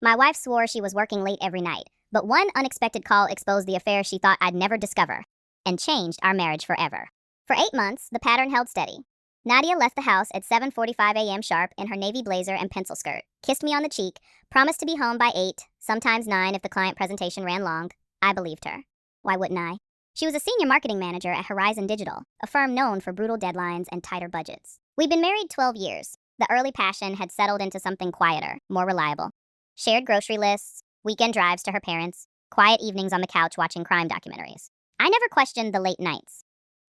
My wife swore she was working late every night, but one unexpected call exposed the affair she thought I'd never discover, and changed our marriage forever. For 8 months, the pattern held steady. Nadia left the house at 7:45 a.m. sharp in her navy blazer and pencil skirt, kissed me on the cheek, promised to be home by 8, sometimes 9 if the client presentation ran long. I believed her. Why wouldn't I? She was a senior marketing manager at Horizon Digital, a firm known for brutal deadlines and tighter budgets. We'd been married 12 years. The early passion had settled into something quieter, more reliable. Shared grocery lists, weekend drives to her parents, quiet evenings on the couch watching crime documentaries. I never questioned the late nights.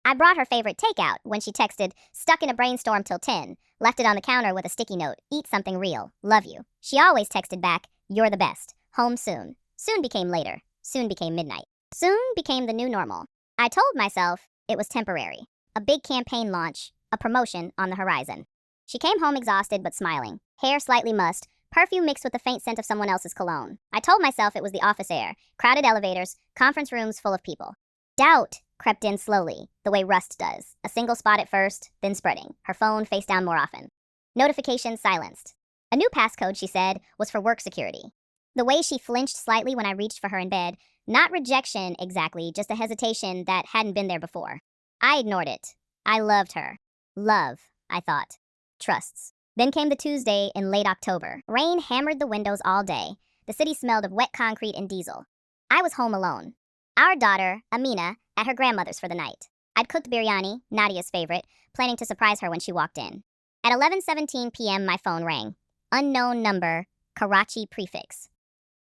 I brought her favorite takeout when she texted, "Stuck in a brainstorm till 10, left it on the counter with a sticky note, "Eat something real, love you." She always texted back, "You're the best, home soon." Soon became later, soon became midnight. Soon became the new normal. I told myself it was temporary. A big campaign launch, a promotion on the horizon. She came home exhausted but smiling, hair slightly mussed, perfume mixed with the faint scent of someone else's cologne. I told myself it was the office air, crowded elevators, conference rooms full of people. Doubt crept in slowly, the way rust does, a single spot at first, then spreading, her phone face down more often. Notifications silenced. A new passcode, she said, was for work security. The way she flinched slightly when I reached for her in bed, not rejection exactly, just a hesitation that hadn't been there before. I ignored it. I loved her. Love, I thought. Trusts. Then came the Tuesday in late October. Rain hammered the windows all day. The city smelled of wet concrete and diesel. I was home alone. Our daughter, Amina, at her grandmother's for the night. I'd cooked biryani, Nadia's favorite, planning to surprise her when she walked in. At 11:17 p.m. my phone rang. Unknown number, Karachi prefix.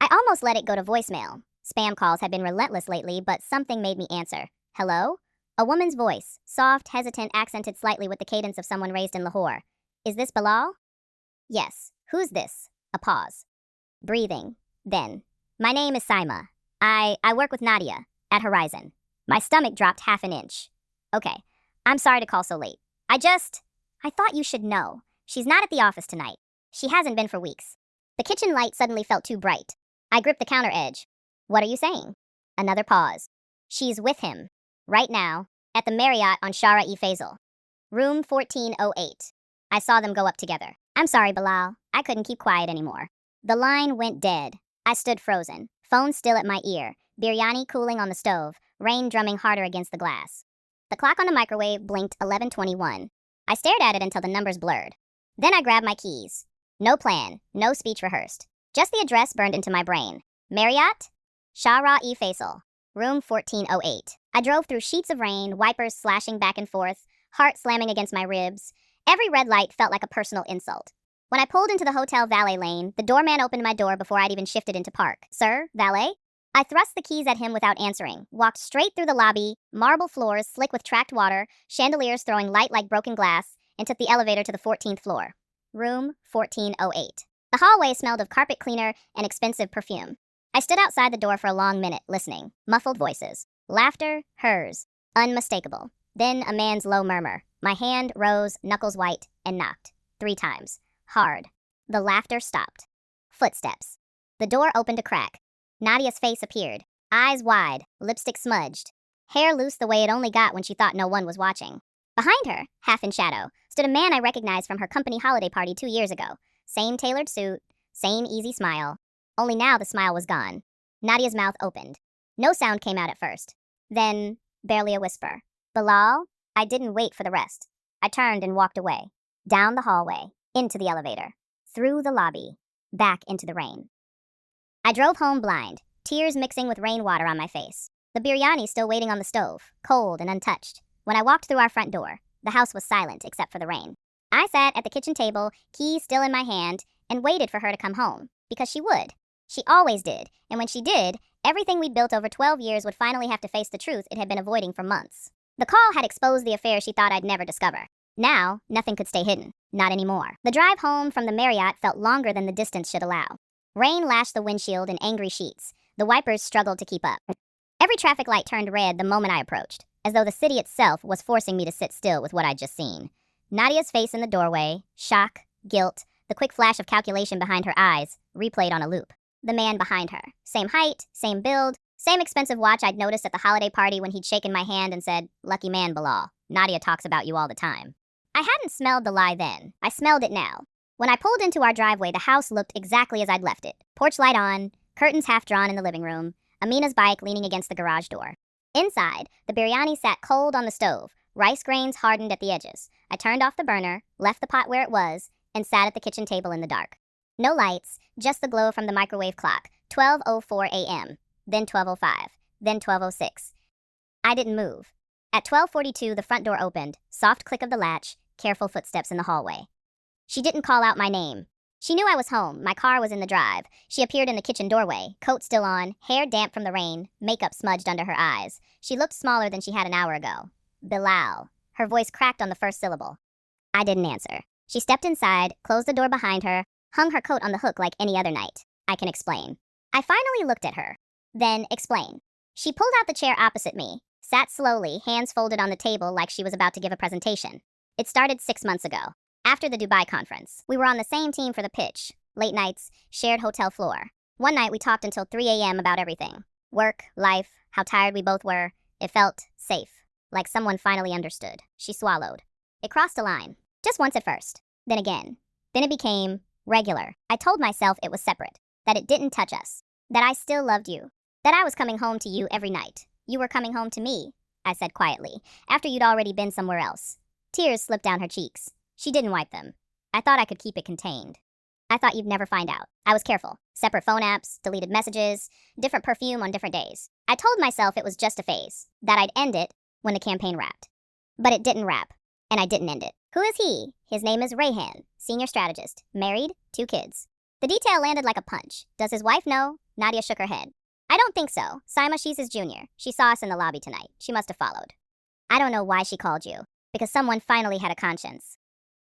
I almost let it go to voicemail. Spam calls had been relentless lately, but something made me answer. Hello? A woman's voice, soft, hesitant, accented slightly with the cadence of someone raised in Lahore. Is this Bilal? Yes. Who's this? A pause. Breathing. Then. My name is Saima. I work with Nadia, at Horizon. My stomach dropped half an inch. Okay. I'm sorry to call so late. I thought you should know. She's not at the office tonight. She hasn't been for weeks. The kitchen light suddenly felt too bright. I gripped the counter edge. What are you saying? Another pause. She's with him. Right now. At the Marriott on Shara-e Faisal. Room 1408. I saw them go up together. I'm sorry, Bilal. I couldn't keep quiet anymore. The line went dead. I stood frozen. Phone still at my ear. Biryani cooling on the stove. Rain drumming harder against the glass. The clock on the microwave blinked 11:21. I stared at it until the numbers blurred. Then I grabbed my keys. No plan, no speech rehearsed. Just the address burned into my brain. Marriott? Shara-e Faisal. Room 1408. I drove through sheets of rain, wipers slashing back and forth, heart slamming against my ribs. Every red light felt like a personal insult. When I pulled into the hotel valet lane, the doorman opened my door before I'd even shifted into park. Sir, valet? I thrust the keys at him without answering, walked straight through the lobby, marble floors slick with tracked water, chandeliers throwing light like broken glass, and took the elevator to the 14th floor. Room 1408. The hallway smelled of carpet cleaner and expensive perfume. I stood outside the door for a long minute, listening. Muffled voices. Laughter, hers. Unmistakable. Then a man's low murmur. My hand rose, knuckles white, and knocked. 3 times. Hard. The laughter stopped. Footsteps. The door opened a crack. Nadia's face appeared. Eyes wide, lipstick smudged. Hair loose the way it only got when she thought no one was watching. Behind her, half in shadow, stood a man I recognized from her company holiday party 2 years ago. Same tailored suit, same easy smile. Only now the smile was gone. Nadia's mouth opened. No sound came out at first. Then, barely a whisper. Bilal? I didn't wait for the rest. I turned and walked away. Down the hallway, into the elevator, through the lobby, back into the rain. I drove home blind, tears mixing with rainwater on my face. The biryani still waiting on the stove, cold and untouched. When I walked through our front door, the house was silent except for the rain. I sat at the kitchen table, keys still in my hand, and waited for her to come home, because she would. She always did, and when she did, everything we'd built over 12 years would finally have to face the truth it had been avoiding for months. The call had exposed the affair she thought I'd never discover. Now, nothing could stay hidden. Not anymore. The drive home from the Marriott felt longer than the distance should allow. Rain lashed the windshield in angry sheets. The wipers struggled to keep up. Every traffic light turned red the moment I approached, as though the city itself was forcing me to sit still with what I'd just seen. Nadia's face in the doorway, shock, guilt, the quick flash of calculation behind her eyes, replayed on a loop. The man behind her. Same height, same build, same expensive watch I'd noticed at the holiday party when he'd shaken my hand and said, "Lucky man, Bilal. Nadia talks about you all the time." I hadn't smelled the lie then. I smelled it now. When I pulled into our driveway, the house looked exactly as I'd left it. Porch light on, curtains half drawn in the living room, Amina's bike leaning against the garage door. Inside, the biryani sat cold on the stove, rice grains hardened at the edges. I turned off the burner, left the pot where it was, and sat at the kitchen table in the dark. No lights, just the glow from the microwave clock, 12:04 a.m., then 12:05, then 12:06. I didn't move. At 12:42, the front door opened, soft click of the latch, careful footsteps in the hallway. She didn't call out my name. She knew I was home. My car was in the drive. She appeared in the kitchen doorway, coat still on, hair damp from the rain, makeup smudged under her eyes. She looked smaller than she had an hour ago. Bilal. Her voice cracked on the first syllable. I didn't answer. She stepped inside, closed the door behind her, hung her coat on the hook like any other night. I can explain. I finally looked at her. Then, explain. She pulled out the chair opposite me, sat slowly, hands folded on the table like she was about to give a presentation. It started 6 months ago. After the Dubai conference, we were on the same team for the pitch. Late nights, shared hotel floor. One night we talked until 3 a.m. about everything. Work, life, how tired we both were. It felt safe, like someone finally understood. She swallowed. It crossed a line. Just once at first. Then again. Then it became regular. I told myself it was separate, that it didn't touch us, that I still loved you, that I was coming home to you every night. You were coming home to me, I said quietly, after you'd already been somewhere else. Tears slipped down her cheeks. She didn't wipe them. I thought I could keep it contained. I thought you'd never find out. I was careful. Separate phone apps, deleted messages, different perfume on different days. I told myself it was just a phase, that I'd end it when the campaign wrapped. But it didn't wrap, and I didn't end it. Who is he? His name is Rayhan, senior strategist, married, 2 kids. The detail landed like a punch. Does his wife know? Nadia shook her head. I don't think so. Saima, she's his junior. She saw us in the lobby tonight. She must have followed. I don't know why she called you. Because someone finally had a conscience.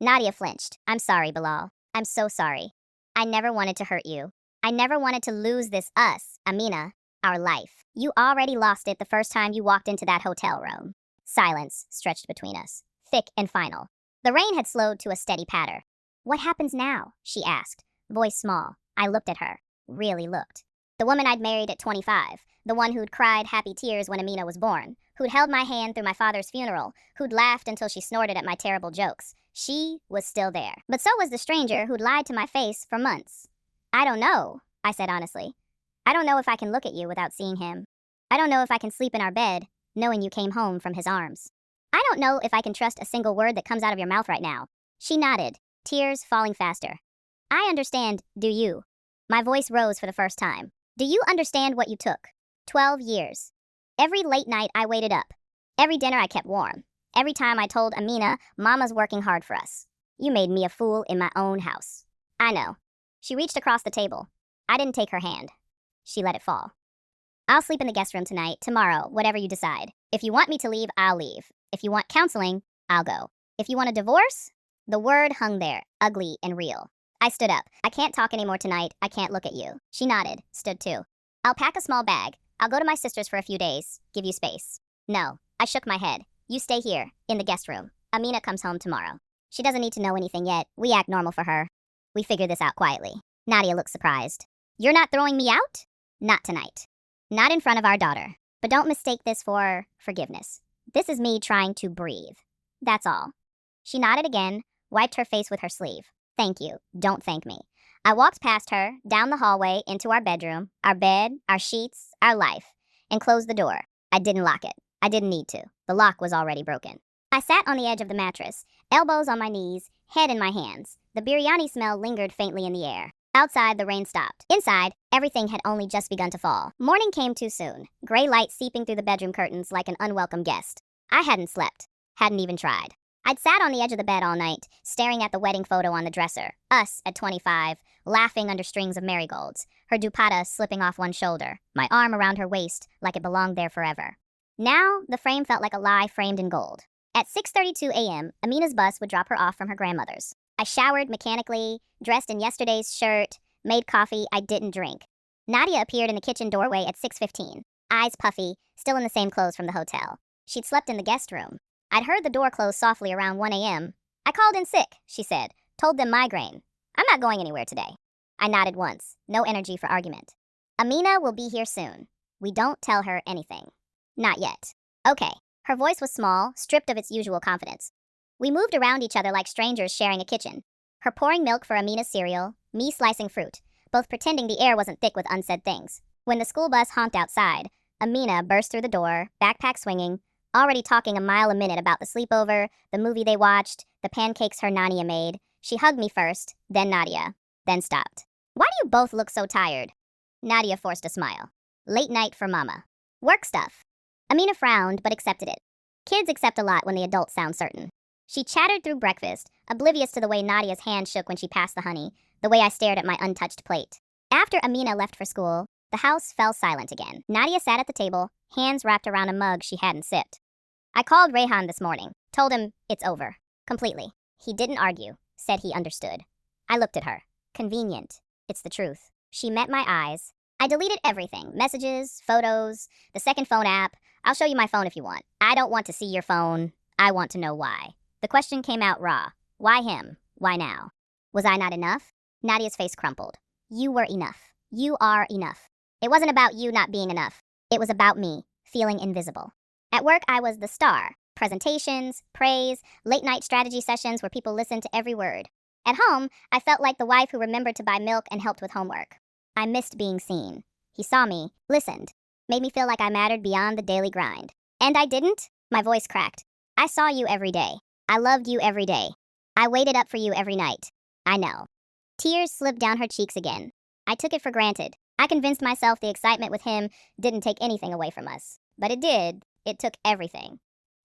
Nadia flinched. I'm sorry, Bilal. I'm so sorry. I never wanted to hurt you. I never wanted to lose this us, Amina, our life. You already lost it the first time you walked into that hotel room. Silence stretched between us, thick and final. The rain had slowed to a steady patter. What happens now? She asked, voice small. I looked at her. Really looked. The woman I'd married at 25, the one who'd cried happy tears when Amina was born, who'd held my hand through my father's funeral, who'd laughed until she snorted at my terrible jokes. She was still there. But so was the stranger who'd lied to my face for months. I don't know, I said honestly. I don't know if I can look at you without seeing him. I don't know if I can sleep in our bed, knowing you came home from his arms. I don't know if I can trust a single word that comes out of your mouth right now. She nodded, tears falling faster. I understand, do you? My voice rose for the first time. Do you understand what you took? 12 years. Every late night I waited up. Every dinner I kept warm. Every time I told Amina, Mama's working hard for us. You made me a fool in my own house. I know. She reached across the table. I didn't take her hand. She let it fall. I'll sleep in the guest room tonight, tomorrow, whatever you decide. If you want me to leave, I'll leave. If you want counseling, I'll go. If you want a divorce? The word hung there, ugly and real. I stood up. I can't talk anymore tonight. I can't look at you. She nodded, stood too. I'll pack a small bag. I'll go to my sister's for a few days, give you space. No, I shook my head. You stay here, in the guest room. Amina comes home tomorrow. She doesn't need to know anything yet. We act normal for her. We figure this out quietly. Nadia looked surprised. You're not throwing me out? Not tonight. Not in front of our daughter. But don't mistake this for forgiveness. This is me trying to breathe. That's all. She nodded again, wiped her face with her sleeve. Thank you. Don't thank me. I walked past her, down the hallway, into our bedroom, our bed, our sheets, our life, and closed the door. I didn't lock it. I didn't need to. The lock was already broken. I sat on the edge of the mattress, elbows on my knees, head in my hands. The biryani smell lingered faintly in the air. Outside, the rain stopped. Inside, everything had only just begun to fall. Morning came too soon, gray light seeping through the bedroom curtains like an unwelcome guest. I hadn't slept. Hadn't even tried. I'd sat on the edge of the bed all night, staring at the wedding photo on the dresser. Us at 25, laughing under strings of marigolds, her dupatta slipping off one shoulder, my arm around her waist like it belonged there forever. Now, the frame felt like a lie framed in gold. At 6:32 a.m., Amina's bus would drop her off from her grandmother's. I showered mechanically, dressed in yesterday's shirt, made coffee I didn't drink. Nadia appeared in the kitchen doorway at 6:15, eyes puffy, still in the same clothes from the hotel. She'd slept in the guest room. I'd heard the door close softly around 1 a.m. I called in sick, she said, told them migraine. I'm not going anywhere today. I nodded once, no energy for argument. Amina will be here soon. We don't tell her anything. Not yet. Okay. Her voice was small, stripped of its usual confidence. We moved around each other like strangers sharing a kitchen. Her pouring milk for Amina's cereal, me slicing fruit, both pretending the air wasn't thick with unsaid things. When the school bus honked outside, Amina burst through the door, backpack swinging, already talking a mile a minute about the sleepover, the movie they watched, the pancakes her Nadia made. She hugged me first, then Nadia, then stopped. Why do you both look so tired? Nadia forced a smile. Late night for Mama. Work stuff. Amina frowned, but accepted it. Kids accept a lot when the adults sound certain. She chattered through breakfast, oblivious to the way Nadia's hand shook when she passed the honey, the way I stared at my untouched plate. After Amina left for school, the house fell silent again. Nadia sat at the table, hands wrapped around a mug she hadn't sipped. I called Rayhan this morning, told him it's over. Completely. He didn't argue, said he understood. I looked at her. Convenient. It's the truth. She met my eyes. I deleted everything. Messages, photos, the second phone app. I'll show you my phone if you want. I don't want to see your phone. I want to know why. The question came out raw. Why him? Why now? Was I not enough? Nadia's face crumpled. You were enough. You are enough. It wasn't about you not being enough. It was about me, feeling invisible. At work, I was the star. Presentations, praise, late-night strategy sessions where people listened to every word. At home, I felt like the wife who remembered to buy milk and helped with homework. I missed being seen. He saw me, listened, made me feel like I mattered beyond the daily grind. And I didn't? My voice cracked. I saw you every day. I loved you every day. I waited up for you every night. I know. Tears slipped down her cheeks again. I took it for granted. I convinced myself the excitement with him didn't take anything away from us. But it did. It took everything.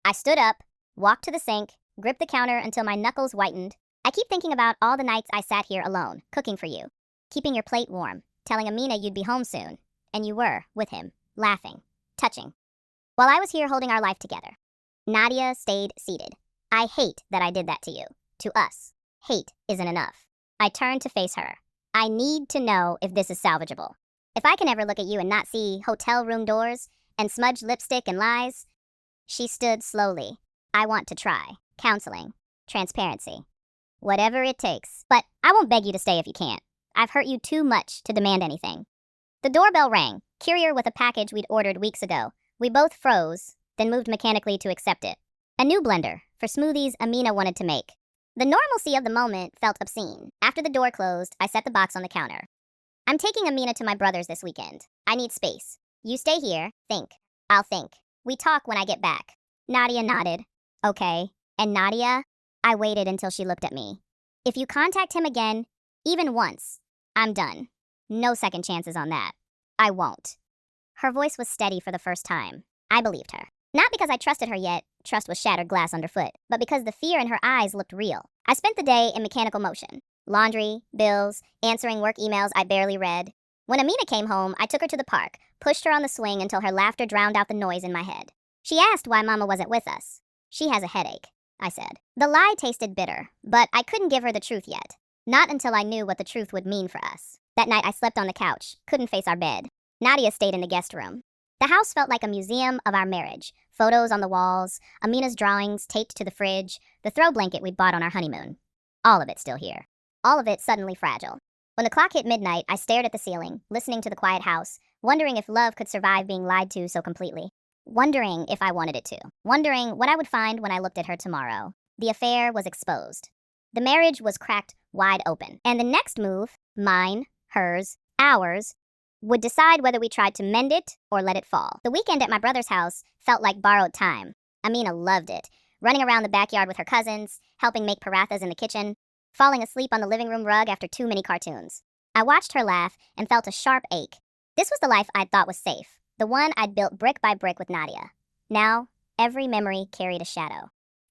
I stood up, walked to the sink, gripped the counter until my knuckles whitened. I keep thinking about all the nights I sat here alone, cooking for you, keeping your plate warm, telling Amina you'd be home soon. And you were, with him, laughing, touching. While I was here holding our life together. Nadia stayed seated. I hate that I did that to you. To us. Hate isn't enough. I turned to face her. I need to know if this is salvageable. If I can ever look at you and not see hotel room doors and smudged lipstick and lies. She stood slowly. I want to try. Counseling. Transparency. Whatever it takes. But I won't beg you to stay if you can't. I've hurt you too much to demand anything. The doorbell rang. Courier with a package we'd ordered weeks ago. We both froze, then moved mechanically to accept it. A new blender for smoothies Amina wanted to make. The normalcy of the moment felt obscene. After the door closed, I set the box on the counter. I'm taking Amina to my brother's this weekend. I need space. You stay here, think. I'll think. We talk when I get back. Nadia nodded. Okay. And Nadia? I waited until she looked at me. If you contact him again, even once, I'm done. No second chances on that. I won't. Her voice was steady for the first time. I believed her. Not because I trusted her yet, trust was shattered glass underfoot, but because the fear in her eyes looked real. I spent the day in mechanical motion. Laundry, bills, answering work emails I barely read. When Amina came home, I took her to the park, pushed her on the swing until her laughter drowned out the noise in my head. She asked why Mama wasn't with us. She has a headache, I said. The lie tasted bitter, but I couldn't give her the truth yet. Not until I knew what the truth would mean for us. That night I slept on the couch, couldn't face our bed. Nadia stayed in the guest room. The house felt like a museum of our marriage. Photos on the walls, Amina's drawings taped to the fridge, the throw blanket we'd bought on our honeymoon. All of it still here. All of it suddenly fragile. When the clock hit midnight, I stared at the ceiling, listening to the quiet house, wondering if love could survive being lied to so completely. Wondering if I wanted it to. Wondering what I would find when I looked at her tomorrow. The affair was exposed. The marriage was cracked wide open. And the next move, mine, hers, ours, would decide whether we tried to mend it or let it fall. The weekend at my brother's house felt like borrowed time. Amina loved it. Running around the backyard with her cousins, helping make parathas in the kitchen, falling asleep on the living room rug after too many cartoons. I watched her laugh and felt a sharp ache. This was the life I'd thought was safe. The one I'd built brick by brick with Nadia. Now, every memory carried a shadow.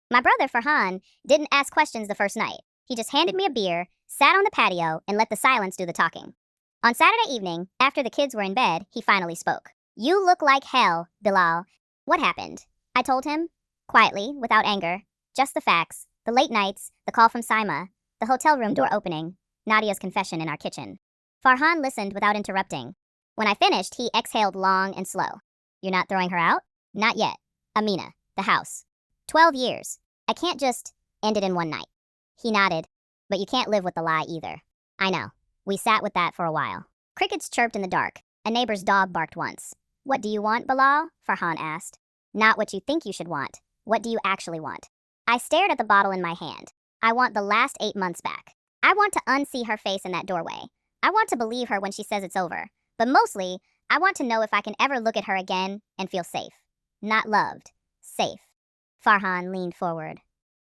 My brother, Farhan, didn't ask questions the first night. He just handed me a beer, sat on the patio, and let the silence do the talking. On Saturday evening, after the kids were in bed, he finally spoke. You look like hell, Bilal. What happened? I told him. Quietly, without anger. Just the facts. The late nights, the call from Saima, the hotel room door opening, Nadia's confession in our kitchen. Farhan listened without interrupting. When I finished, he exhaled long and slow. You're not throwing her out? Not yet. Amina, the house. 12 years. I can't just end it in one night. He nodded. But you can't live with the lie either. I know. We sat with that for a while. Crickets chirped in the dark. A neighbor's dog barked once. What do you want, Bilal? Farhan asked. Not what you think you should want. What do you actually want? I stared at the bottle in my hand. I want the last 8 months back. I want to unsee her face in that doorway. I want to believe her when she says it's over. But mostly, I want to know if I can ever look at her again and feel safe. Not loved. Safe. Farhan leaned forward.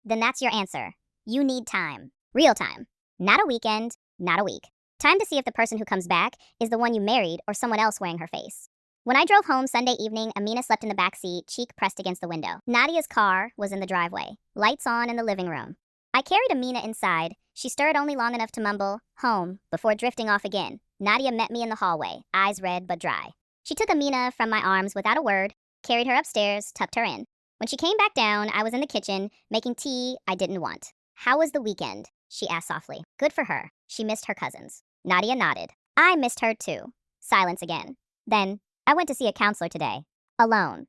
Then that's your answer. You need time. Real time. Not a weekend, not a week. Time to see if the person who comes back is the one you married or someone else wearing her face. When I drove home Sunday evening, Amina slept in the back seat, cheek pressed against the window. Nadia's car was in the driveway, lights on in the living room. I carried Amina inside. She stirred only long enough to mumble, "Home," before drifting off again. Nadia met me in the hallway, eyes red but dry. She took Amina from my arms without a word, carried her upstairs, tucked her in. When she came back down, I was in the kitchen, making tea I didn't want. "How was the weekend?" she asked softly. "Good for her. She missed her cousins." Nadia nodded. "I missed her too." Silence again. Then, "I went to see a counselor today. Alone.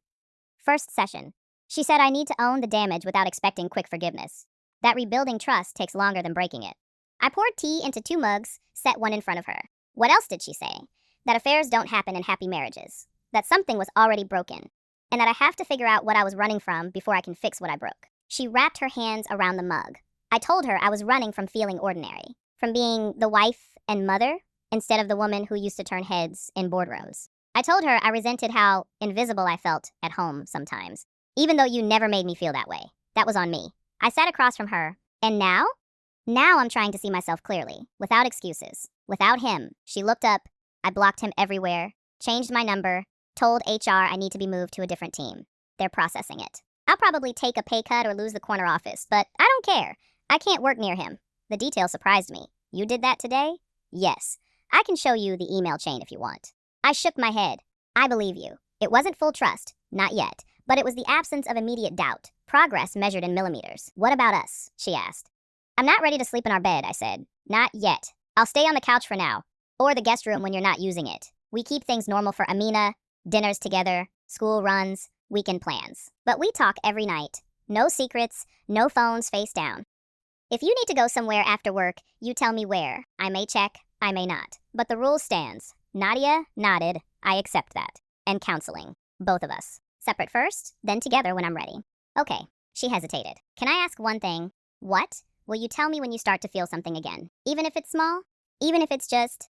First session. She said I need to own the damage without expecting quick forgiveness. That rebuilding trust takes longer than breaking it." I poured tea into 2 mugs, set one in front of her. What else did she say? That affairs don't happen in happy marriages. That something was already broken. And that I have to figure out what I was running from before I can fix what I broke. She wrapped her hands around the mug. I told her I was running from feeling ordinary. From being the wife and mother instead of the woman who used to turn heads in boardrooms. I told her I resented how invisible I felt at home sometimes. "Even though you never made me feel that way. That was on me." I sat across from her. "And now?" "Now I'm trying to see myself clearly, without excuses, without him." She looked up. I blocked him everywhere, changed my number, told HR I need to be moved to a different team. They're processing it. I'll probably take a pay cut or lose the corner office, but I don't care. I can't work near him. The detail surprised me. "You did that today?" "Yes. I can show you the email chain if you want." I shook my head. "I believe you. It wasn't full trust, not yet, but it was the absence of immediate doubt, progress measured in millimeters." "What about us?" she asked. "I'm not ready to sleep in our bed," I said. "Not yet. I'll stay on the couch for now, or the guest room when you're not using it. We keep things normal for Amina, dinners together, school runs, weekend plans. But we talk every night. No secrets, no phones face down. If you need to go somewhere after work, you tell me where. I may check, I may not. But the rule stands." Nadia nodded. "I accept that. And counseling. Both of us. Separate first, then together when I'm ready." "Okay." She hesitated. "Can I ask one thing?" "What?" "Will you tell me when you start to feel something again? Even if it's small? Even if it's just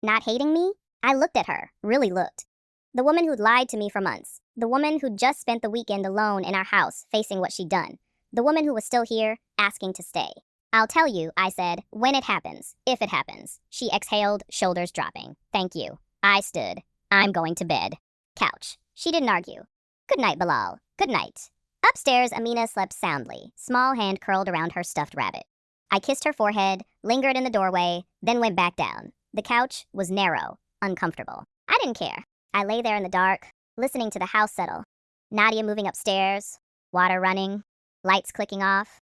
not hating me?" I looked at her, really looked. The woman who'd lied to me for months. The woman who'd just spent the weekend alone in our house, facing what she'd done. The woman who was still here, asking to stay. "I'll tell you," I said, "when it happens. If it happens." She exhaled, shoulders dropping. "Thank you." I stood. "I'm going to bed." Couch. She didn't argue. "Good night, Bilal. Good night." Upstairs, Amina slept soundly, small hand curled around her stuffed rabbit. I kissed her forehead, lingered in the doorway, then went back down. The couch was narrow, uncomfortable. I didn't care. I lay there in the dark, listening to the house settle. Nadia moving upstairs, water running, lights clicking off.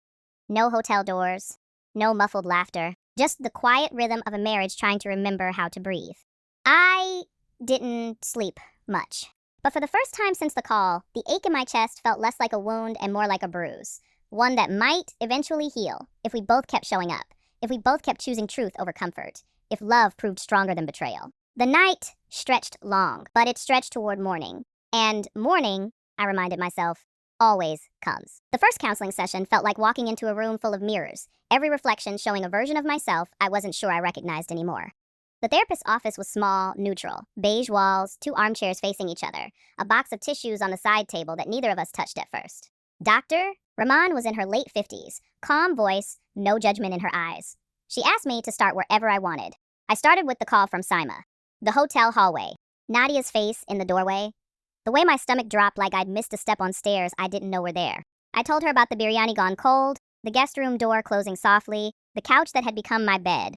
No hotel doors, no muffled laughter, just the quiet rhythm of a marriage trying to remember how to breathe. I didn't sleep much. But for the first time since the call, the ache in my chest felt less like a wound and more like a bruise. One that might eventually heal if we both kept showing up, if we both kept choosing truth over comfort, if love proved stronger than betrayal. The night stretched long, but it stretched toward morning. And morning, I reminded myself, always comes. The first counseling session felt like walking into a room full of mirrors, every reflection showing a version of myself I wasn't sure I recognized anymore. The therapist's office was small, neutral, beige walls, 2 armchairs facing each other, a box of tissues on the side table that neither of us touched at first. Dr. Rahman was in her late 50s, calm voice, no judgment in her eyes. She asked me to start wherever I wanted. I started with the call from Saima. The hotel hallway. Nadia's face in the doorway. The way my stomach dropped like I'd missed a step on stairs I didn't know were there. I told her about the biryani gone cold, the guest room door closing softly, the couch that had become my bed.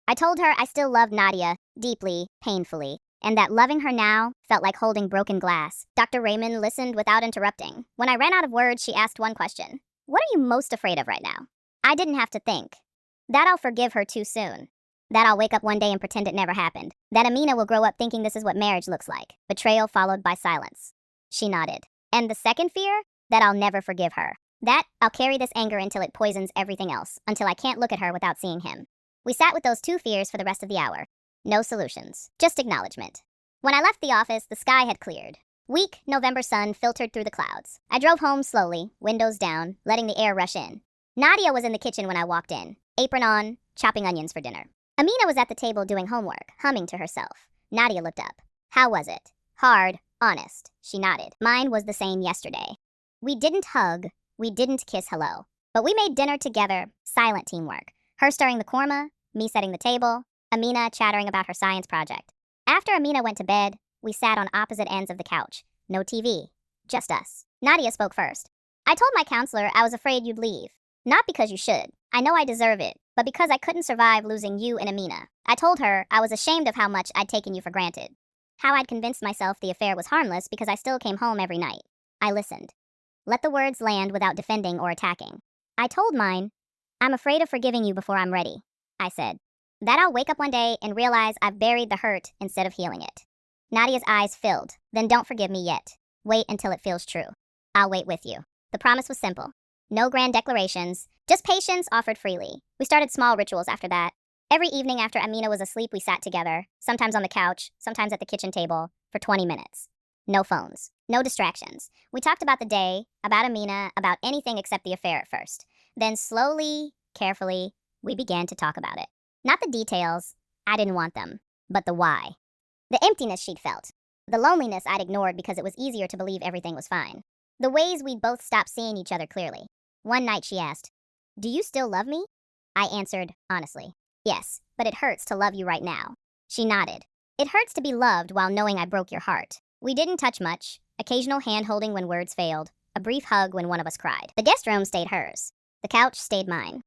I told her I still loved Nadia, deeply, painfully, and that loving her now felt like holding broken glass. Dr. Raymond listened without interrupting. When I ran out of words, she asked one question. "What are you most afraid of right now?" I didn't have to think. That I'll forgive her too soon. That I'll wake up one day and pretend it never happened. That Amina will grow up thinking this is what marriage looks like. Betrayal followed by silence. She nodded. And the second fear? That I'll never forgive her. That I'll carry this anger until it poisons everything else, until I can't look at her without seeing him. We sat with those 2 fears for the rest of the hour. No solutions, just acknowledgement. When I left the office, the sky had cleared. Weak November sun filtered through the clouds. I drove home slowly, windows down, letting the air rush in. Nadia was in the kitchen when I walked in. apron on, chopping onions for dinner. Amina was at the table doing homework, humming to herself. Nadia looked up. How was it? Hard, honest. She nodded. Mine was the same yesterday. We didn't hug, we didn't kiss hello. But we made dinner together, silent teamwork. Her stirring the korma, me setting the table, Amina chattering about her science project. After Amina went to bed, we sat on opposite ends of the couch. No TV, just us. Nadia spoke first. I told my counselor I was afraid you'd leave. Not because you should. I know I deserve it, but because I couldn't survive losing you and Amina. I told her I was ashamed of how much I'd taken you for granted. How I'd convinced myself the affair was harmless because I still came home every night. I listened. Let the words land without defending or attacking. I told mine, I'm afraid of forgiving you before I'm ready. I said, that I'll wake up one day and realize I've buried the hurt instead of healing it. Nadia's eyes filled. Then don't forgive me yet. Wait until it feels true. I'll wait with you. The promise was simple. No grand declarations, just patience offered freely. We started small rituals after that. Every evening after Amina was asleep, we sat together, sometimes on the couch, sometimes at the kitchen table, for 20 minutes. No phones, no distractions. We talked about the day, about Amina, about anything except the affair at first. Then slowly, carefully, we began to talk about it. Not the details, I didn't want them, but the why. The emptiness she'd felt. The loneliness I'd ignored because it was easier to believe everything was fine. The ways we'd both stopped seeing each other clearly. One night she asked, do you still love me? I answered, honestly, yes, but it hurts to love you right now. She nodded. It hurts to be loved while knowing I broke your heart. We didn't touch much, occasional hand-holding when words failed, a brief hug when one of us cried. The guest room stayed hers. The couch stayed mine.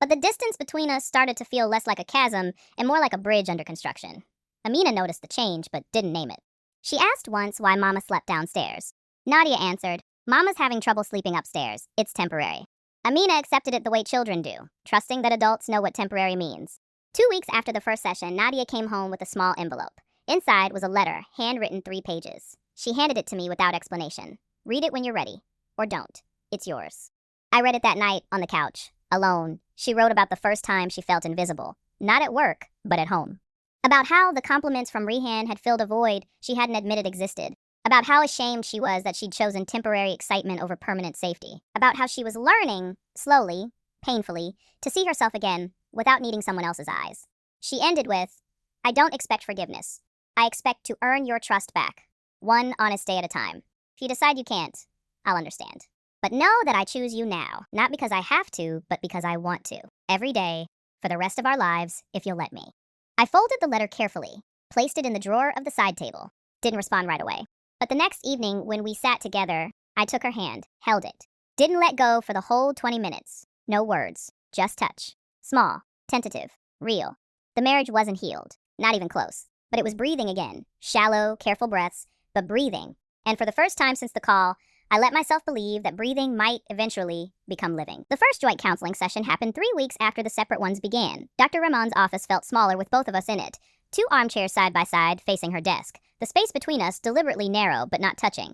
But the distance between us started to feel less like a chasm and more like a bridge under construction. Amina noticed the change, but didn't name it. She asked once why Mama slept downstairs. Nadia answered, Mama's having trouble sleeping upstairs. It's temporary. Amina accepted it the way children do, trusting that adults know what temporary means. 2 weeks after the first session, Nadia came home with a small envelope. Inside was a letter, handwritten 3 pages. She handed it to me without explanation. Read it when you're ready. Or don't. It's yours. I read it that night on the couch, alone. She wrote about the first time she felt invisible. Not at work, but at home. About how the compliments from Rehan had filled a void she hadn't admitted existed. About how ashamed she was that she'd chosen temporary excitement over permanent safety. About how she was learning, slowly, painfully, to see herself again without needing someone else's eyes. She ended with, I don't expect forgiveness. I expect to earn your trust back. One honest day at a time. If you decide you can't, I'll understand. But know that I choose you now, not because I have to, but because I want to. Every day, for the rest of our lives, if you'll let me. I folded the letter carefully, placed it in the drawer of the side table. Didn't respond right away. But the next evening, when we sat together, I took her hand, held it. Didn't let go for the whole 20 minutes. No words, just touch. Small, tentative, real. The marriage wasn't healed, not even close. But it was breathing again. Shallow, careful breaths, but breathing. And for the first time since the call, I let myself believe that breathing might eventually become living. The first joint counseling session happened 3 weeks after the separate ones began. Dr. Rahman's office felt smaller with both of us in it. 2 armchairs side by side facing her desk. The space between us deliberately narrow but not touching.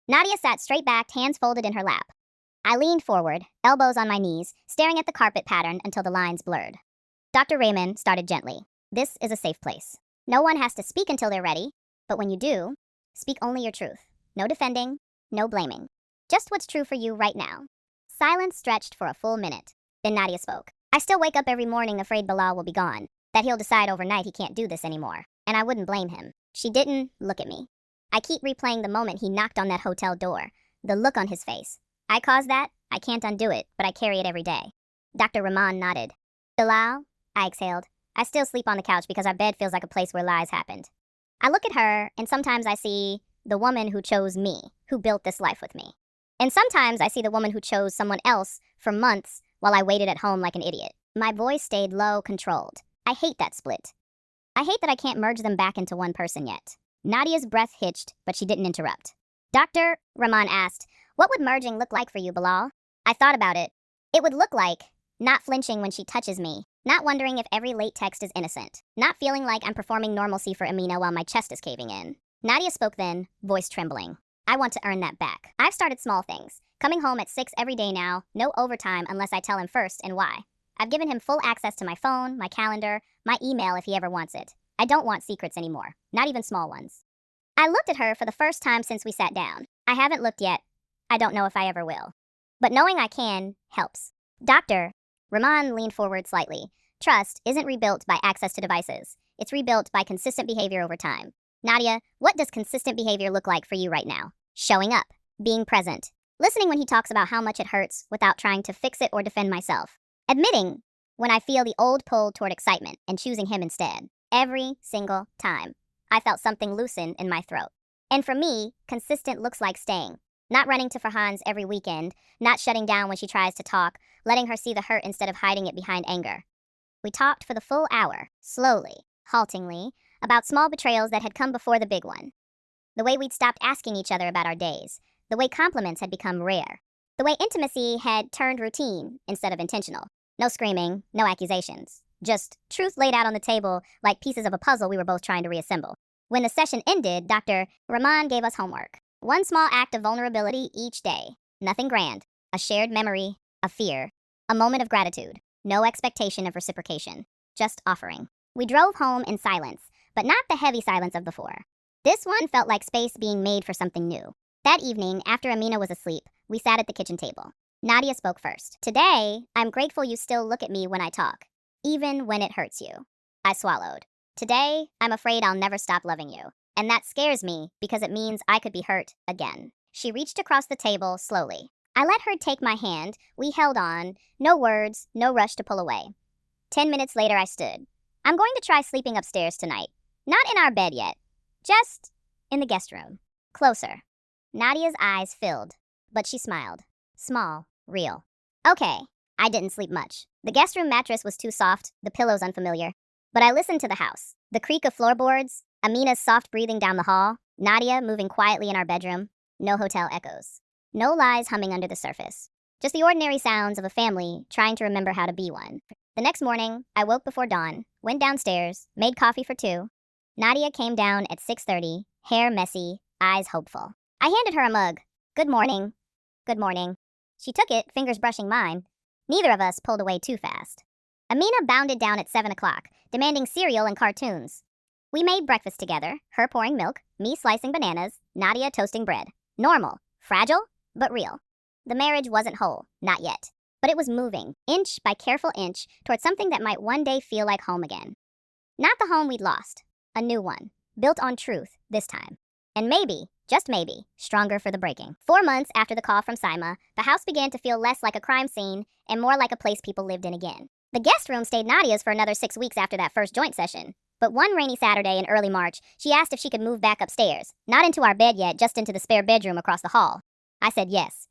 Nadia sat straight-backed, hands folded in her lap. I leaned forward, elbows on my knees, staring at the carpet pattern until the lines blurred. Dr. Raymond started gently. This is a safe place. No one has to speak until they're ready, but when you do, speak only your truth. No defending, no blaming. Just what's true for you right now. Silence stretched for a full minute. Then Nadia spoke. I still wake up every morning afraid Bilal will be gone, that he'll decide overnight he can't do this anymore, and I wouldn't blame him. She didn't look at me. I keep replaying the moment he knocked on that hotel door, the look on his face. I caused that, I can't undo it, but I carry it every day. Dr. Rahman nodded. Bilal? I exhaled. I still sleep on the couch because our bed feels like a place where lies happened. I look at her, and sometimes I see the woman who chose me, who built this life with me. And sometimes I see the woman who chose someone else for months while I waited at home like an idiot. My voice stayed low, controlled. I hate that split. I hate that I can't merge them back into one person yet. Nadia's breath hitched, but she didn't interrupt. Dr. Rahman asked, what would merging look like for you, Bilal? I thought about it. It would look like not flinching when she touches me, not wondering if every late text is innocent, not feeling like I'm performing normalcy for Amina while my chest is caving in. Nadia spoke then, voice trembling. I want to earn that back. I've started small things. Coming home at 6 every day now, no overtime unless I tell him first and why. I've given him full access to my phone, my calendar, my email if he ever wants it. I don't want secrets anymore, not even small ones. I looked at her for the first time since we sat down. I haven't looked yet. I don't know if I ever will. But knowing I can helps. Doctor, Rahman leaned forward slightly. Trust isn't rebuilt by access to devices. It's rebuilt by consistent behavior over time. Nadia, what does consistent behavior look like for you right now? Showing up, being present, listening when he talks about how much it hurts without trying to fix it or defend myself, admitting when I feel the old pull toward excitement and choosing him instead. Every single time, I felt something loosen in my throat. And for me, consistent looks like staying. Not running to Farhan's every weekend, not shutting down when she tries to talk, letting her see the hurt instead of hiding it behind anger. We talked for the full hour, slowly, haltingly, about small betrayals that had come before the big one. The way we'd stopped asking each other about our days, the way compliments had become rare, the way intimacy had turned routine instead of intentional. No screaming, no accusations, just truth laid out on the table like pieces of a puzzle we were both trying to reassemble. When the session ended, Dr. Rahman gave us homework. One small act of vulnerability each day. Nothing grand. A shared memory, a fear, a moment of gratitude. No expectation of reciprocation. Just offering. We drove home in silence, but not the heavy silence of before. This one felt like space being made for something new. That evening, after Amina was asleep, we sat at the kitchen table. Nadia spoke first. Today, I'm grateful you still look at me when I talk, even when it hurts you. I swallowed. Today, I'm afraid I'll never stop loving you. And that scares me because it means I could be hurt again. She reached across the table slowly. I let her take my hand. We held on. No words, no rush to pull away. 10 minutes later, I stood. I'm going to try sleeping upstairs tonight. Not in our bed yet. Just in the guest room. Closer. Nadia's eyes filled, but she smiled. Small, real. Okay, I didn't sleep much. The guest room mattress was too soft, the pillows unfamiliar. But I listened to the house. The creak of floorboards, Amina's soft breathing down the hall, Nadia moving quietly in our bedroom. No hotel echoes. No lies humming under the surface. Just the ordinary sounds of a family trying to remember how to be one. The next morning, I woke before dawn, went downstairs, made coffee for 2. Nadia came down at 6:30, hair messy, eyes hopeful. I handed her a mug. Good morning. Good morning. She took it, fingers brushing mine. Neither of us pulled away too fast. Amina bounded down at 7 o'clock, demanding cereal and cartoons. We made breakfast together, her pouring milk, me slicing bananas, Nadia toasting bread. Normal, fragile, but real. The marriage wasn't whole, not yet. But it was moving, inch by careful inch, towards something that might one day feel like home again. Not the home we'd lost. A new one, built on truth this time. And maybe, just maybe, stronger for the breaking. 4 months after the call from Saima, the house began to feel less like a crime scene and more like a place people lived in again. The guest room stayed Nadia's for another 6 weeks after that first joint session. But one rainy Saturday in early March, she asked if she could move back upstairs. Not into our bed yet, just into the spare bedroom across the hall. I said yes.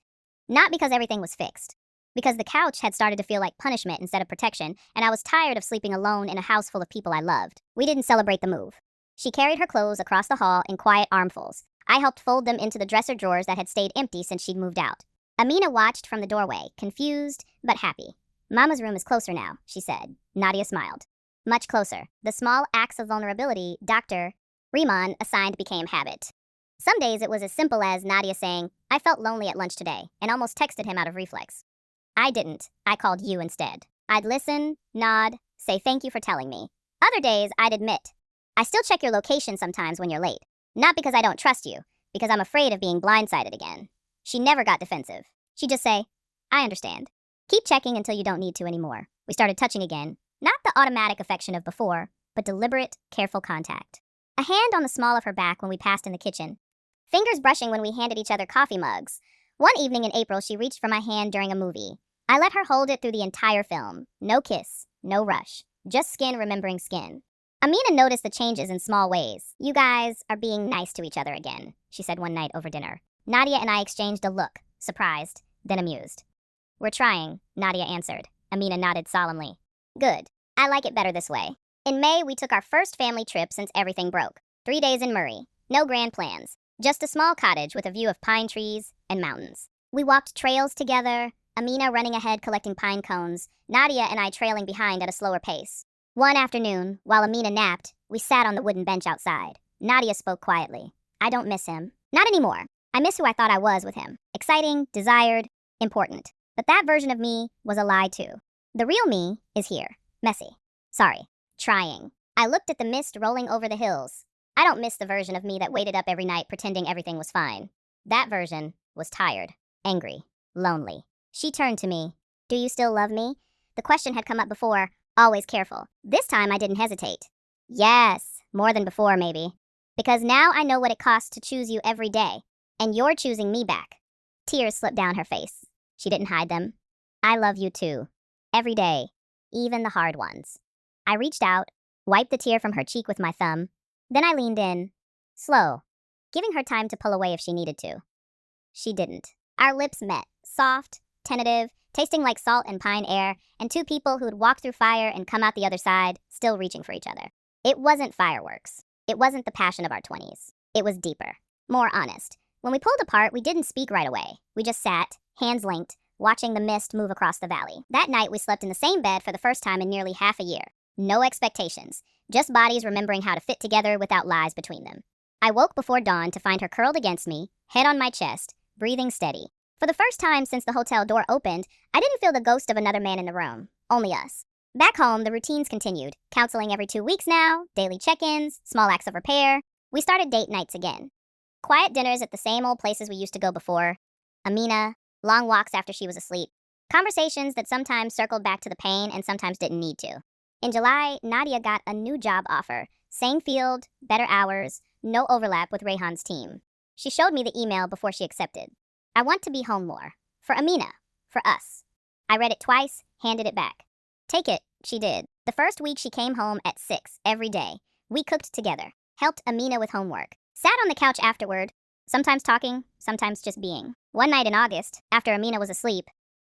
Not because everything was fixed. Because the couch had started to feel like punishment instead of protection, and I was tired of sleeping alone in a house full of people I loved. We didn't celebrate the move. She carried her clothes across the hall in quiet armfuls. I helped fold them into the dresser drawers that had stayed empty since she'd moved out. Amina watched from the doorway, confused but happy. Mama's room is closer now, she said. Nadia smiled. Much closer. The small acts of vulnerability Dr. Riemann assigned became habit. Some days it was as simple as Nadia saying, I felt lonely at lunch today, and almost texted him out of reflex. I didn't. I called you instead. I'd listen, nod, say thank you for telling me. Other days, I'd admit, I still check your location sometimes when you're late. Not because I don't trust you, because I'm afraid of being blindsided again. She never got defensive. She'd just say, I understand. Keep checking until you don't need to anymore. We started touching again. Not the automatic affection of before, but deliberate, careful contact. A hand on the small of her back when we passed in the kitchen. Fingers brushing when we handed each other coffee mugs. One evening in April, she reached for my hand during a movie. I let her hold it through the entire film. No kiss, no rush. Just skin remembering skin. Amina noticed the changes in small ways. You guys are being nice to each other again, she said one night over dinner. Nadia and I exchanged a look, surprised, then amused. We're trying, Nadia answered. Amina nodded solemnly. Good. I like it better this way. In May, we took our first family trip since everything broke. 3 days in Murray. No grand plans. Just a small cottage with a view of pine trees and mountains. We walked trails together, Amina running ahead collecting pine cones, Nadia and I trailing behind at a slower pace. One afternoon, while Amina napped, we sat on the wooden bench outside. Nadia spoke quietly. I don't miss him. Not anymore. I miss who I thought I was with him. Exciting, desired, important. But that version of me was a lie too. The real me is here. Messy. Sorry. Trying. I looked at the mist rolling over the hills. I don't miss the version of me that waited up every night pretending everything was fine. That version was tired, angry, lonely. She turned to me. Do you still love me? The question had come up before, always careful. This time I didn't hesitate. Yes, more than before maybe. Because now I know what it costs to choose you every day. And you're choosing me back. Tears slipped down her face. She didn't hide them. I love you too. Every day. Even the hard ones. I reached out, wiped the tear from her cheek with my thumb. Then I leaned in. Slow. Giving her time to pull away if she needed to. She didn't. Our lips met. Soft, tentative, tasting like salt and pine air, and two people who'd walked through fire and come out the other side, still reaching for each other. It wasn't fireworks. It wasn't the passion of our 20s. It was deeper. More honest. When we pulled apart, we didn't speak right away. We just sat, hands linked, watching the mist move across the valley. That night, we slept in the same bed for the first time in nearly half a year. No expectations. Just bodies remembering how to fit together without lies between them. I woke before dawn to find her curled against me, head on my chest, breathing steady. For the first time since the hotel door opened, I didn't feel the ghost of another man in the room. Only us. Back home, the routines continued. Counseling every 2 weeks now, daily check-ins, small acts of repair. We started date nights again. Quiet dinners at the same old places we used to go before. Amina, long walks after she was asleep. Conversations that sometimes circled back to the pain and sometimes didn't need to. In July, Nadia got a new job offer. Same field, better hours, no overlap with Rayhan's team. She showed me the email before she accepted. I want to be home more. For Amina. For us. I read it twice, handed it back. Take it, she did. The first week she came home at 6 every day. We cooked together, helped Amina with homework, sat on the couch afterward, sometimes talking, sometimes just being. One night in August, after Amina was asleep,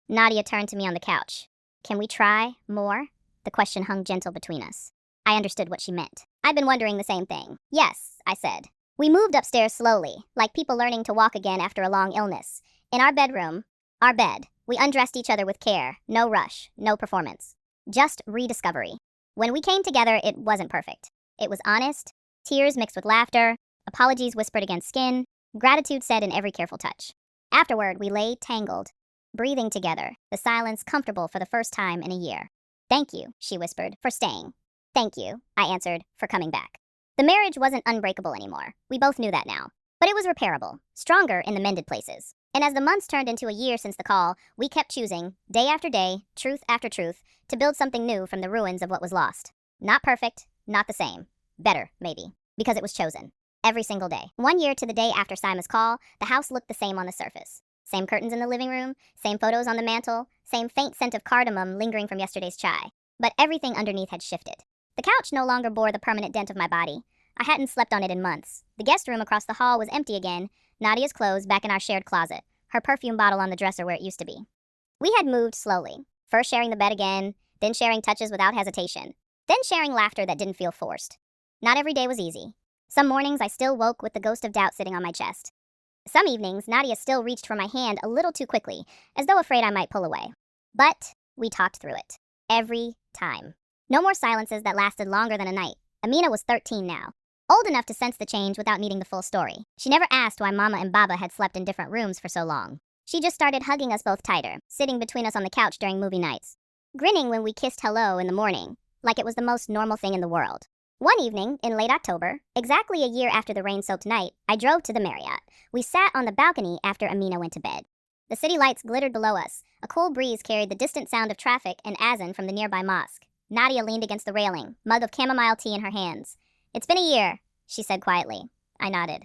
Nadia turned to me on the couch. Can we try more? The question hung gentle between us. I understood what she meant. I'd been wondering the same thing. Yes, I said. We moved upstairs slowly, like people learning to walk again after a long illness. In our bedroom, our bed, we undressed each other with care. No rush, no performance. Just rediscovery. When we came together, it wasn't perfect. It was honest, tears mixed with laughter, apologies whispered against skin, gratitude said in every careful touch. Afterward, we lay tangled, breathing together, the silence comfortable for the first time in a year. Thank you, she whispered, for staying. Thank you, I answered, for coming back. The marriage wasn't unbreakable anymore. We both knew that now. But it was repairable, stronger in the mended places. And as the months turned into a year since the call, we kept choosing, day after day, truth after truth, to build something new from the ruins of what was lost. Not perfect, not the same. Better, maybe. Because it was chosen. Every single day. 1 year to the day after Sima's call, the house looked the same on the surface. Same curtains in the living room, same photos on the mantle, same faint scent of cardamom lingering from yesterday's chai. But everything underneath had shifted. The couch no longer bore the permanent dent of my body. I hadn't slept on it in months. The guest room across the hall was empty again, Nadia's clothes back in our shared closet, her perfume bottle on the dresser where it used to be. We had moved slowly, first sharing the bed again, then sharing touches without hesitation, then sharing laughter that didn't feel forced. Not every day was easy. Some mornings I still woke with the ghost of doubt sitting on my chest. Some evenings, Nadia still reached for my hand a little too quickly, as though afraid I might pull away. But we talked through it. Every time. No more silences that lasted longer than a night. Amina was 13 now. Old enough to sense the change without needing the full story. She never asked why Mama and Baba had slept in different rooms for so long. She just started hugging us both tighter, sitting between us on the couch during movie nights, grinning when we kissed hello in the morning, like it was the most normal thing in the world. One evening, in late October, exactly a year after the rain-soaked night, I drove to the Marriott. We sat on the balcony after Amina went to bed. The city lights glittered below us. A cool breeze carried the distant sound of traffic and azan from the nearby mosque. Nadia leaned against the railing, mug of chamomile tea in her hands. It's been a year, she said quietly. I nodded.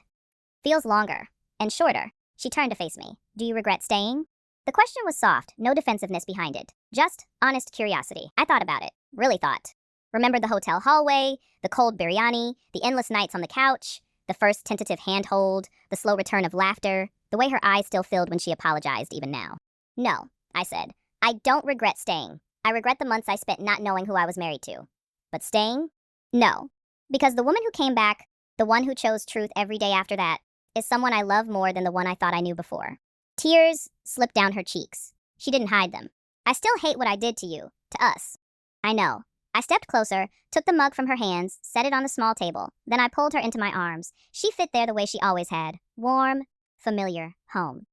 Feels longer. And shorter. She turned to face me. Do you regret staying? The question was soft, no defensiveness behind it. Just honest curiosity. I thought about it. Really thought. Remembered the hotel hallway, the cold biryani, the endless nights on the couch, the first tentative handhold, the slow return of laughter, the way her eyes still filled when she apologized even now. No, I said. I don't regret staying. I regret the months I spent not knowing who I was married to. But staying? No. Because the woman who came back, the one who chose truth every day after that, is someone I love more than the one I thought I knew before. Tears slipped down her cheeks. She didn't hide them. I still hate what I did to you, to us. I know. I stepped closer, took the mug from her hands, set it on the small table. Then I pulled her into my arms. She fit there the way she always had. Warm, familiar, home.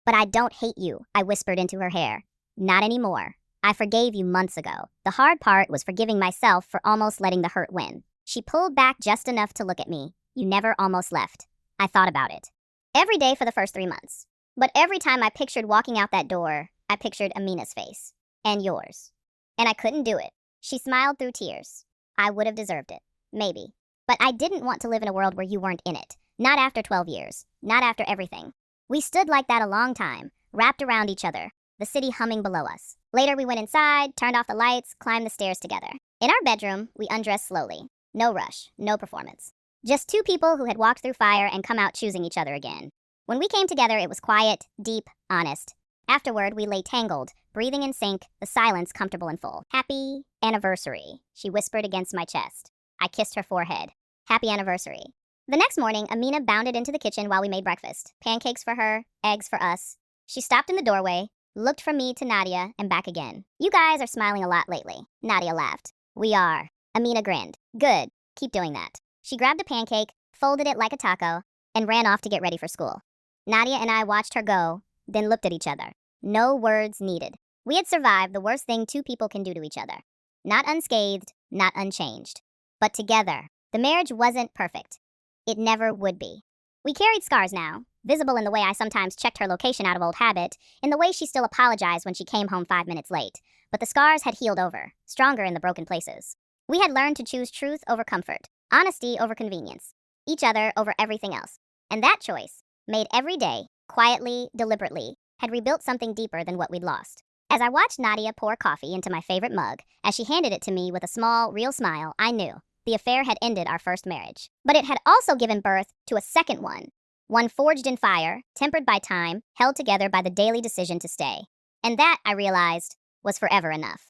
But I don't hate you, I whispered into her hair. Not anymore. I forgave you months ago. The hard part was forgiving myself for almost letting the hurt win. She pulled back just enough to look at me. You never almost left. I thought about it. Every day for the first 3 months. But every time I pictured walking out that door, I pictured Amina's face. And yours. and I couldn't do it. She smiled through tears. I would have deserved it. Maybe. But I didn't want to live in a world where you weren't in it. Not after 12 years. Not after everything. We stood like that a long time, wrapped around each other, the city humming below us. Later, we went inside, turned off the lights, climbed the stairs together. In our bedroom, we undressed slowly. No rush, no performance. Just two people who had walked through fire and come out choosing each other again. When we came together, it was quiet, deep, honest. Afterward, we lay tangled, breathing in sync, the silence comfortable and full. Happy anniversary, she whispered against my chest. I kissed her forehead. Happy anniversary. The next morning, Amina bounded into the kitchen while we made breakfast. Pancakes for her, eggs for us. She stopped in the doorway, looked from me to Nadia, and back again. You guys are smiling a lot lately. Nadia laughed. We are. Amina grinned. Good. Keep doing that. She grabbed a pancake, folded it like a taco, and ran off to get ready for school. Nadia and I watched her go, then looked at each other. No words needed. We had survived the worst thing two people can do to each other. Not unscathed, not unchanged. But together. The marriage wasn't perfect. It never would be. We carried scars now, visible in the way I sometimes checked her location out of old habit, in the way she still apologized when she came home 5 minutes late. But the scars had healed over, stronger in the broken places. We had learned to choose truth over comfort, honesty over convenience, each other over everything else. And that choice, made every day, quietly, deliberately, had rebuilt something deeper than what we'd lost. As I watched Nadia pour coffee into my favorite mug, as she handed it to me with a small, real smile, I knew the affair had ended our first marriage. But it had also given birth to a second one forged in fire, tempered by time, held together by the daily decision to stay. And that, I realized, was forever enough.